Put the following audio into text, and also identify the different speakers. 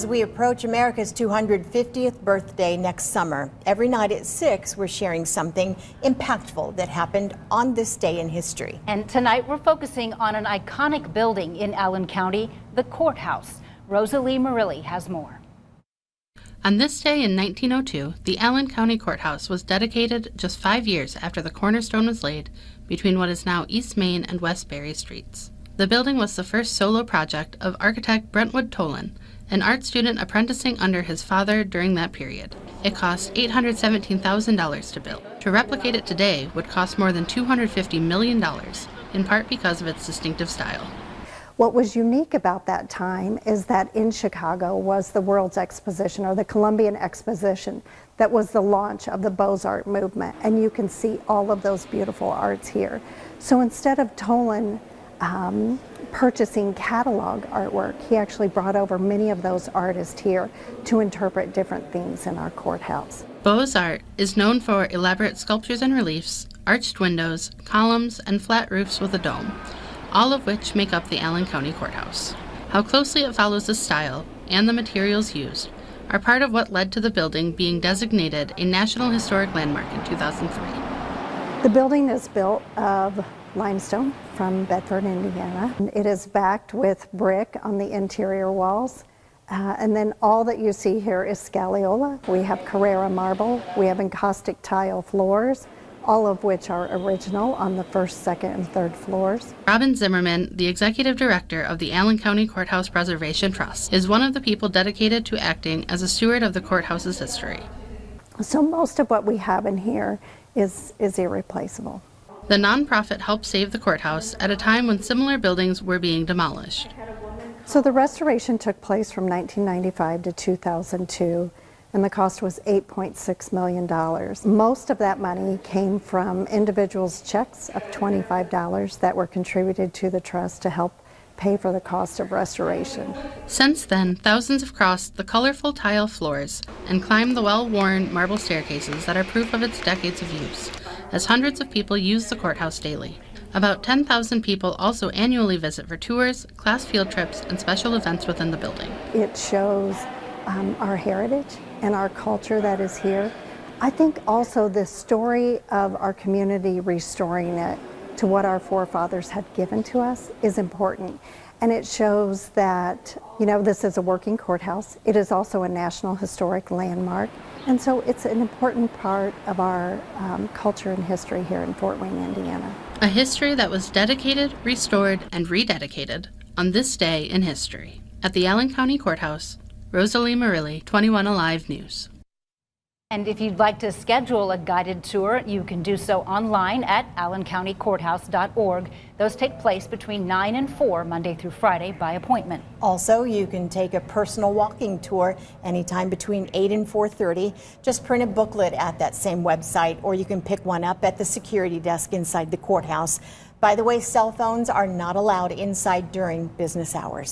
Speaker 1: As we approach America's 250th birthday next summer, every night at 6, we're sharing something impactful that happened on this day in history.
Speaker 2: And tonight we're focusing on an iconic building in Allen County, the Courthouse. Rosalie Murilli has more.
Speaker 3: On this day in 1902, the Allen County Courthouse was dedicated just 5 years after the cornerstone was laid between what is now East Main and West Berry Streets. The building was the first solo project of architect Brentwood Tolan, an art student apprenticing under his father during that period. It cost $817,000 to build. To replicate it today would cost more than $250 million, in part because of its distinctive style.
Speaker 4: What was unique about that time is that in Chicago was the World's Exposition, or the Columbian Exposition, that was the launch of the Beaux-Arts movement, and you can see all of those beautiful arts here. So instead of Tolan purchasing catalog artwork, he actually brought over many of those artists here to interpret different themes in our courthouse.
Speaker 3: Beaux-Arts is known for elaborate sculptures and reliefs, arched windows, columns, and flat roofs with a dome, all of which make up the Allen County Courthouse. How closely it follows the style and the materials used are part of what led to the building being designated a National Historic Landmark in 2003.
Speaker 4: The building is built of limestone from Bedford, Indiana. It is backed with brick on the interior walls. And then all that you see here is scagliola. We have Carrara marble. We have encaustic tile floors, all of which are original on the first, second, and third floors.
Speaker 3: Robin Zimmerman, the executive director of the Allen County Courthouse Preservation Trust, is one of the people dedicated to acting as a steward of the courthouse's history.
Speaker 4: So most of what we have in here is irreplaceable.
Speaker 3: The nonprofit helped save the courthouse at a time when similar buildings were being demolished.
Speaker 4: So the restoration took place from 1995 to 2002, and the cost was $8.6 million. Most of that money came from individuals' checks of $25 that were contributed to the trust to help pay for the cost of restoration.
Speaker 3: Since then, thousands have crossed the colorful tile floors and climbed the well-worn marble staircases that are proof of its decades of use, as hundreds of people use the courthouse daily. About 10,000 people also annually visit for tours, class field trips, and special events within the building.
Speaker 4: It shows our heritage and our culture that is here. I think also the story of our community restoring it to what our forefathers had given to us is important. And it shows that, this is a working courthouse. It is also a National Historic Landmark. And so it's an important part of our culture and history here in Fort Wayne, Indiana.
Speaker 3: A history that was dedicated, restored, and rededicated on this day in history. At the Allen County Courthouse, Rosalie Murilli, 21 Alive News.
Speaker 2: And if you'd like to schedule a guided tour, you can do so online at allencountycourthouse.org. Those take place between 9 and 4, Monday through Friday, by appointment.
Speaker 1: Also, you can take a personal walking tour anytime between 8 and 4:30. Just print a booklet at that same website, or you can pick one up at the security desk inside the courthouse. By the way, cell phones are not allowed inside during business hours.